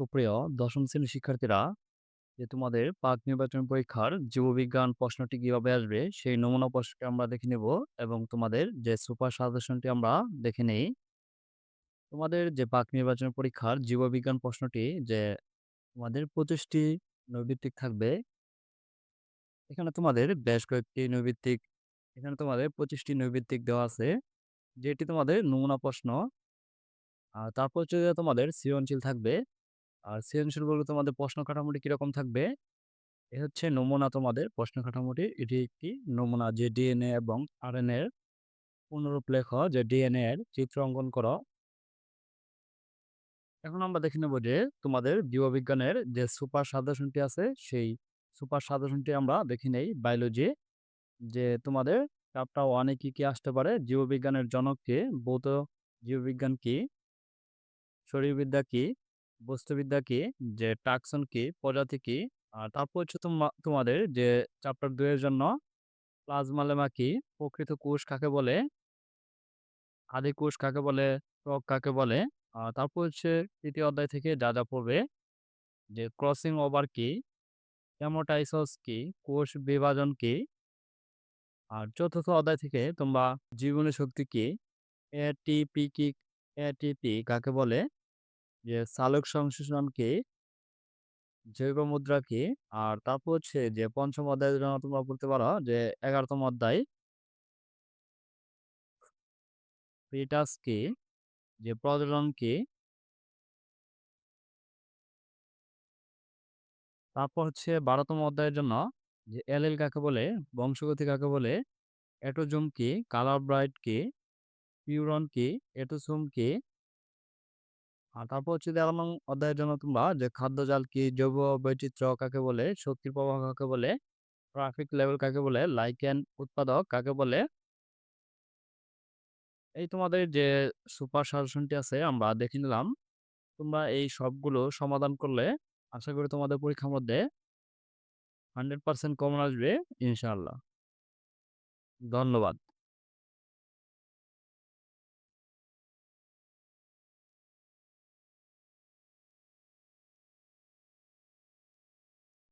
সুপ্রিয় দশম শ্রেণীর শিক্ষার্থীরা, যে তোমাদের পাক নির্বাচন পরীক্ষার জীববিজ্ঞান প্রশ্নটি কিভাবে আসবে সেই নমুনা প্রশ্নটি আমরা দেখে নেব এবং তোমাদের যে সুপার সাজেশনটি আমরা দেখে নেই। তোমাদের যে পাক নির্বাচন পরীক্ষার জীববিজ্ঞান প্রশ্নটি যে তোমাদের 25টি নৈর্ভিত্তিক থাকবে। এখানে তোমাদের বেশ কয়েকটি নৈর্ভিত্তিক, এখানে তোমাদের 25টি নৈর্ভিত্তিক দেওয়া আছে, যেটি তোমাদের নমুনা প্রশ্ন। আর তারপর হচ্ছে যে তোমাদের সৃজনশীল থাকবে। আর সৃজনশীল বলতে তোমাদের প্রশ্ন কাঠামোটি কিরকম থাকবে? এ হচ্ছে নমুনা তোমাদের প্রশ্ন কাঠামোটি। এটি একটি নমুনা যে ডিএনএ এবং আরএনএ এর পূর্ণরূপ লেখ, যে ডিএনএ এর চিত্র অঙ্কন করো। এখন আমরা দেখে নেব যে তোমাদের জীববিজ্ঞানের যে সুপার সাজেশনটি আছে সেই সুপার সাজেশনটি আমরা দেখে নেই। বায়োলজি যে তোমাদের চ্যাপ্টার 1 এ কি আসতে পারে? জীববিজ্ঞানের জনক কে? ভৌত জীববিজ্ঞান কি? শরীরবিদ্যা কি? বস্তুবিদ্যা কি? যে টাক্সন কি? প্রজাতি কি? আর তারপর হচ্ছে তোমাদের যে চ্যাপ্টার 2 এর জন্য প্লাজমা লেমা কি? প্রকৃত কোষ কাকে বলে? আদি কোষ কাকে বলে? ত্বক কাকে বলে? তারপর হচ্ছে ৩য় অধ্যায় থেকে যা পড়বে, যে ক্রসিং ওভার কি? হেমাটাইসিস কি? কোষ বিভাজন কি? আর ৪র্থ অধ্যায় থেকে তোমরা জীবনী শক্তি কি? এটিপি কি? এটিপি কাকে বলে? যে সালোক সংশ্লেষণ কি? জৈব মুদ্রা কি? আর তারপর হচ্ছে যে ৫ম অধ্যায়ের জন্য তোমরা পড়তে পারো যে ১১তম অধ্যায় ফিটাস কি? যে প্রজনন কি? তারপর হচ্ছে ১২তম অধ্যায়ের জন্য যে অ্যালেল কাকে বলে? বংশগতি কাকে বলে? অ্যাটোজোম কি? কালার ব্রাইট কি? পিউরন কি? অ্যাটোসোম কি? আর তারপর হচ্ছে ১৩ নং অধ্যায়ের জন্য তোমরা যে খাদ্যজাল কি? জৈব বৈচিত্র্য কাকে বলে? শক্তির প্রবাহ কাকে বলে? ট্রাফিক লেভেল কাকে বলে? লাইকেন উৎপাদক কাকে বলে? এই তোমাদের যে সুপার সাজেশনটি আছে আমরা দেখে নিলাম। তোমরা এই সবগুলো সমাধান করলে আশা করি তোমাদের পরীক্ষার মধ্যে 100% কমন আসবে ইনশাআল্লাহ। ধন্যবাদ।